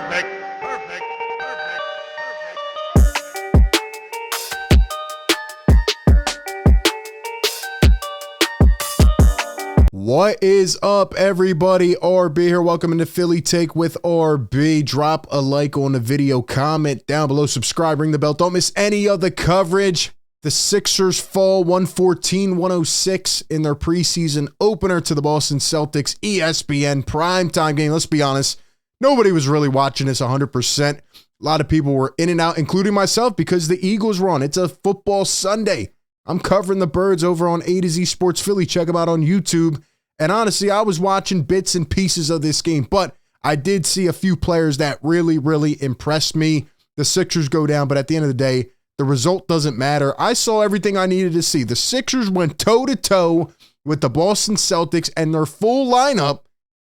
Perfect. What is up, everybody? RB here. Welcome into Philly Take with RB. Drop a like on the video, comment down below, subscribe, ring the bell. Don't miss any of the coverage. The Sixers fall 114-106 in their preseason opener to the Boston Celtics. ESPN primetime game. Let's be honest, nobody was really watching this 100%. A lot of people were in and out, including myself, because the Eagles were on. It's a football Sunday. I'm covering the Birds over on A to Z Sports Philly. Check them out on YouTube. And honestly, I was watching bits and pieces of this game, but I did see a few players that really impressed me. The Sixers go down, but at the end of the day, the result doesn't matter. I saw everything I needed to see. The Sixers went toe-to-toe with the Boston Celtics and their full lineup,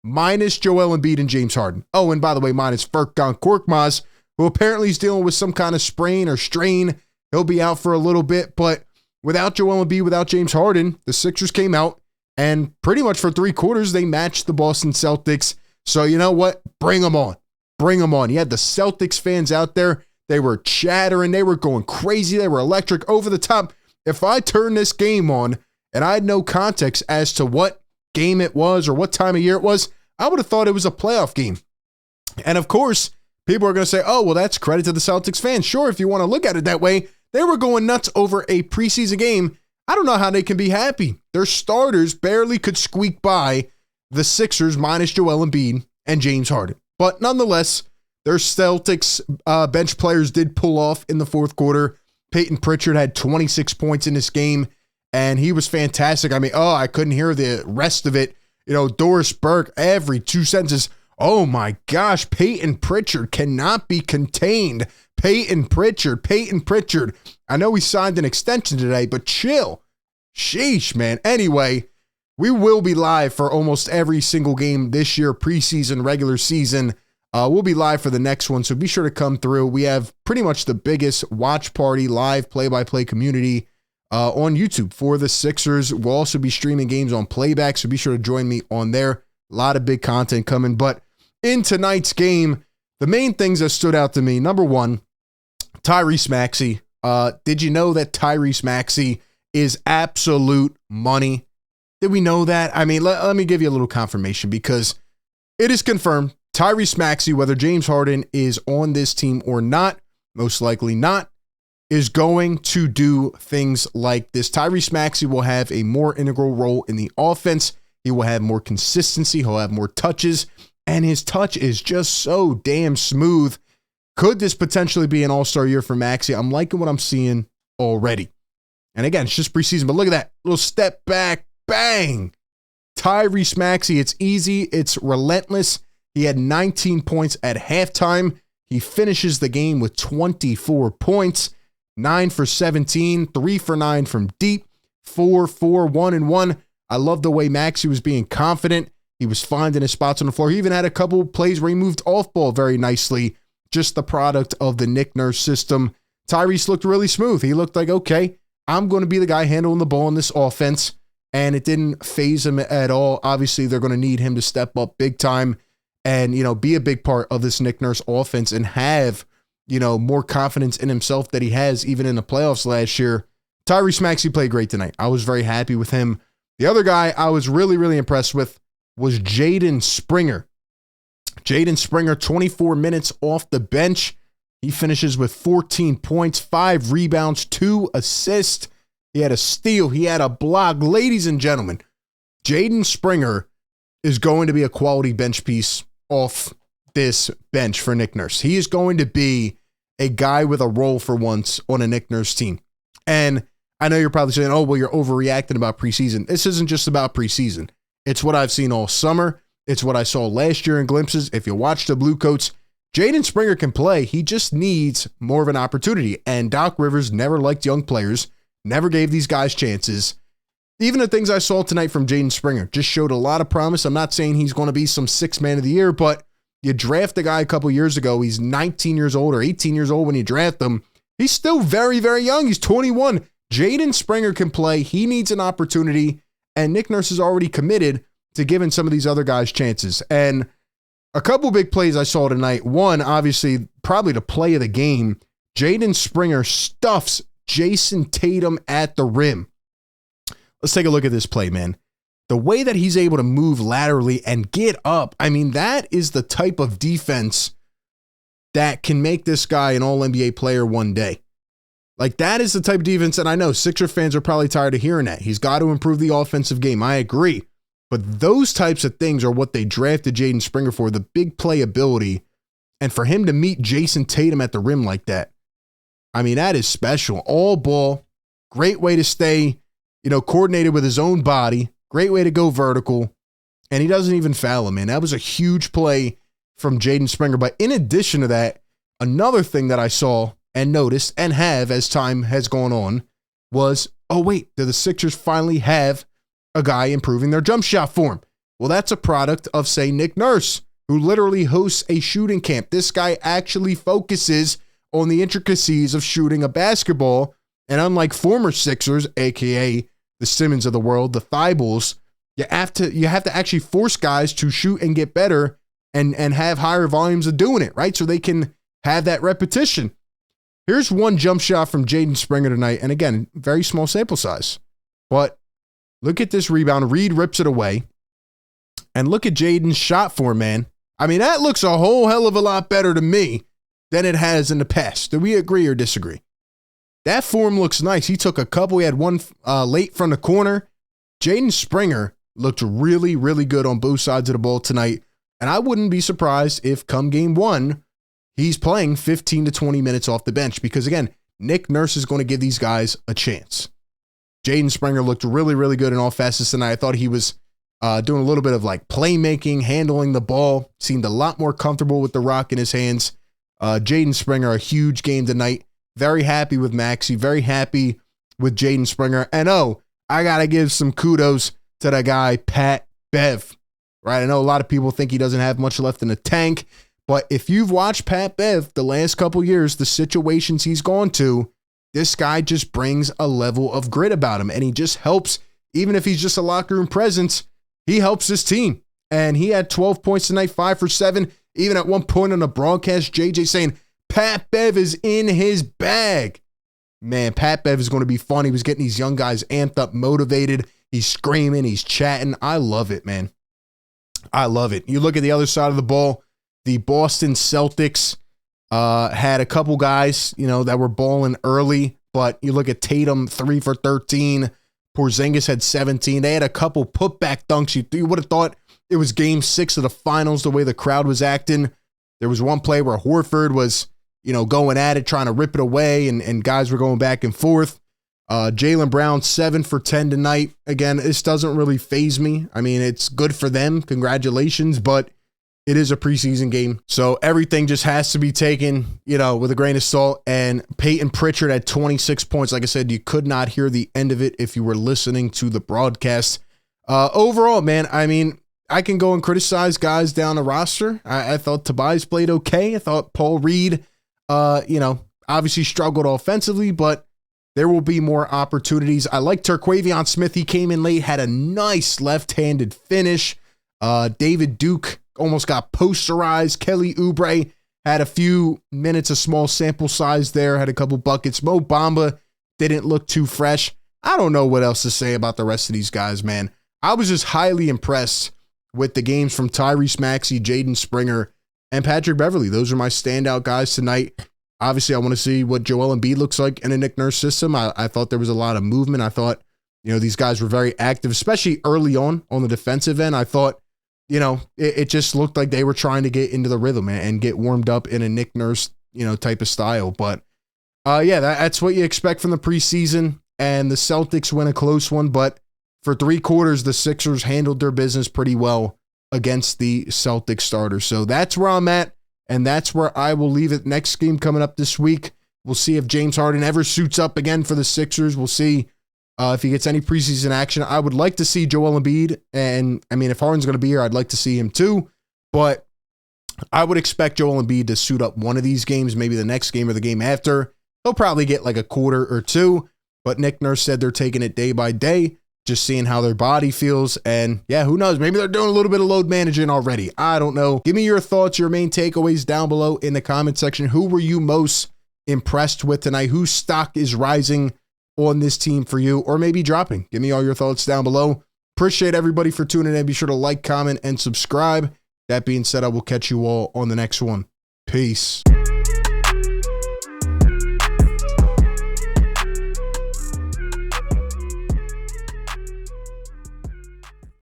minus Joel Embiid and James Harden. Oh, and by the way, minus Furkan Korkmaz, who apparently is dealing with some kind of sprain or strain. He'll be out for a little bit, but without Joel Embiid, without James Harden, the Sixers came out, and pretty much for 3 quarters, they matched the Boston Celtics. So you know what? Bring them on. Bring them on. You had the Celtics fans out there. They were chattering. They were going crazy. They were electric, over the top. If I turned this game on and I had no context as to what game it was or what time of year it was, I would have thought it was a playoff game. And of course, people are going to say, oh, well, that's credit to the Celtics fans. Sure, if you want to look at it that way. They were going nuts over a preseason game. I don't know how they can be happy. Their starters barely could squeak by the Sixers minus Joel Embiid and James Harden. But nonetheless, their Celtics bench players did pull off in the fourth quarter. Peyton Pritchard had 26 points in this game, and he was fantastic. I mean, I couldn't hear the rest of it. You know, Doris Burke, every 2 sentences, oh my gosh, Peyton Pritchard cannot be contained. Peyton Pritchard. I know he signed an extension today, but chill. Sheesh, man. Anyway, we will be live for almost every single game this year, preseason, regular season. We'll be live for the next one, so be sure to come through. We have pretty much the biggest watch party, live play-by-play community on YouTube for the Sixers. We'll also be streaming games on playback, so be sure to join me on there. A lot of big content coming. But in tonight's game, the main things that stood out to me, number one, Tyrese Maxey. Did you know that Tyrese Maxey is absolute money? Did we know that? I mean, let me give you a little confirmation, because it is confirmed. Tyrese Maxey, whether James Harden is on this team or not, most likely not, is going to do things like this. Tyrese Maxey will have a more integral role in the offense. He will have more consistency. He'll have more touches, and his touch is just so damn smooth. Could this potentially be an all-star year for Maxey? I'm liking what I'm seeing already. And again, it's just preseason, but look at that. Little step back, bang. Tyrese Maxey, it's easy, it's relentless. He had 19 points at halftime. He finishes the game with 24 points, 9 for 17, 3 for 9 from deep, 4-4, 1-1. I love the way Maxey was being confident. He was finding his spots on the floor. He even had a couple of plays where he moved off ball very nicely. Just the product of the Nick Nurse system. Tyrese looked really smooth. He looked like, okay, I'm going to be the guy handling the ball in this offense, and it didn't faze him at all. Obviously, they're going to need him to step up big time and, you know, be a big part of this Nick Nurse offense and have, you know, more confidence in himself that he has even in the playoffs last year. Tyrese Maxey played great tonight. I was very happy with him. The other guy I was really impressed with was Jaden Springer. Jaden Springer, 24 minutes off the bench. He finishes with 14 points, 5 rebounds, 2 assists. He had a steal. He had a block. Ladies and gentlemen, Jaden Springer is going to be a quality bench piece off this bench for Nick Nurse. He is going to be a guy with a role for once on a Nick Nurse team. And I know you're probably saying, oh, well, you're overreacting about preseason. This isn't just about preseason. It's what I've seen all summer. It's what I saw last year in glimpses. If you watch the Blue Coats, Jaden Springer can play. He just needs more of an opportunity. And Doc Rivers never liked young players, never gave these guys chances. Even the things I saw tonight from Jaden Springer just showed a lot of promise. I'm not saying he's going to be some 6th man of the year, but you draft a guy a couple years ago. He's 19 years old or 18 years old when you draft him. He's still very young. He's 21. Jaden Springer can play. He needs an opportunity, and Nick Nurse is already committed to giving some of these other guys chances. And A couple big plays I saw tonight. One, obviously, probably the play of the game. Jaden Springer stuffs Jayson Tatum at the rim. Let's take a look at this play, man. The way that he's able to move laterally and get up, I mean, that is the type of defense that can make this guy an all-NBA player one day. Like, that is the type of defense, and I know Sixer fans are probably tired of hearing that. He's got to improve the offensive game. I agree. But those types of things are what they drafted Jaden Springer for, the big playability. And for him to meet Jayson Tatum at the rim like that, I mean, that is special. All ball, great way to stay, coordinated with his own body, great way to go vertical, and he doesn't even foul him, man. That was a huge play from Jaden Springer. But in addition to that, another thing that I saw and noticed and have as time has gone on was, oh wait, do the Sixers finally have a guy improving their jump shot form? Well, that's a product of, say, Nick Nurse, who literally hosts a shooting camp. This guy actually focuses on the intricacies of shooting a basketball. And unlike former Sixers, aka the Simmons of the world, the Thibulls, you have to actually force guys to shoot and get better and have higher volumes of doing it, right? So they can have that repetition. Here's one jump shot from Jaden Springer tonight. And again, very small sample size. But look at this rebound. Reed rips it away. And look at Jaden's shot form, man. I mean, that looks a whole hell of a lot better to me than it has in the past. Do we agree or disagree? That form looks nice. He took a couple. He had one late from the corner. Jaden Springer looked really, really good on both sides of the ball tonight. And I wouldn't be surprised if come game one, he's playing 15 to 20 minutes off the bench. Because again, Nick Nurse is going to give these guys a chance. Jaden Springer looked really, really good in all facets tonight. I thought he was doing a little bit of like playmaking, handling the ball. Seemed a lot more comfortable with the rock in his hands. Jaden Springer, a huge game tonight. Very happy with Maxey. Very happy with Jaden Springer. And I got to give some kudos to that guy, Pat Bev. Right? I know a lot of people think he doesn't have much left in the tank. But if you've watched Pat Bev the last couple years, the situations he's gone to, this guy just brings a level of grit about him. And he just helps, even if he's just a locker room presence, he helps his team. And he had 12 points tonight, 5 for 7. Even at one point on the broadcast, JJ saying, Pat Bev is in his bag. Man, Pat Bev is going to be fun. He was getting these young guys amped up, motivated. He's screaming. He's chatting. I love it, man. I love it. You look at the other side of the ball, the Boston Celtics had a couple guys, that were balling early. But you look at Tatum, 3 for 13. Porzingis had 17. They had a couple putback dunks. You would have thought it was game 6 of the finals, the way the crowd was acting. There was one play where Horford was, going at it, trying to rip it away, and guys were going back and forth. Jaylen Brown, 7 for 10 tonight. Again, this doesn't really faze me. I mean, it's good for them. Congratulations, but it is a preseason game. So everything just has to be taken, with a grain of salt. And Peyton Pritchard at 26 points. Like I said, you could not hear the end of it if you were listening to the broadcast. Overall, man, I mean, I can go and criticize guys down the roster. I thought Tobias played okay. I thought Paul Reed, obviously struggled offensively, but there will be more opportunities. I like Terquavion Smith. He came in late, had a nice left-handed finish. David Duke almost got posterized. Kelly Oubre had a few minutes, a small sample size there, had a couple buckets. Mo Bamba didn't look too fresh. I don't know what else to say about the rest of these guys, man. I was just highly impressed with the games from Tyrese Maxey, Jaden Springer, and Patrick Beverley. Those are my standout guys tonight. Obviously, I want to see what Joel Embiid looks like in a Nick Nurse system. I thought there was a lot of movement. I thought, these guys were very active, especially early on the defensive end. I thought, it just looked like they were trying to get into the rhythm and get warmed up in a Nick Nurse, type of style. But, that's what you expect from the preseason. And the Celtics win a close one, but for 3 quarters, the Sixers handled their business pretty well against the Celtics starters. So that's where I'm at, and that's where I will leave it. Next game coming up this week, we'll see if James Harden ever suits up again for the Sixers. We'll see if he gets any preseason action. I would like to see Joel Embiid, and I mean, if Harden's going to be here, I'd like to see him too, but I would expect Joel Embiid to suit up one of these games, maybe the next game or the game after. He'll probably get like a quarter or 2, but Nick Nurse said they're taking it day by day. just seeing how their body feels. And yeah, who knows? Maybe they're doing a little bit of load managing already. I don't know. Give me your thoughts, your main takeaways down below in the comment section. Who were you most impressed with tonight? Whose stock is rising on this team for you, or maybe dropping? Give me all your thoughts down below. Appreciate everybody for tuning in. Be sure to like, comment, and subscribe. That being said, I will catch you all on the next one. Peace.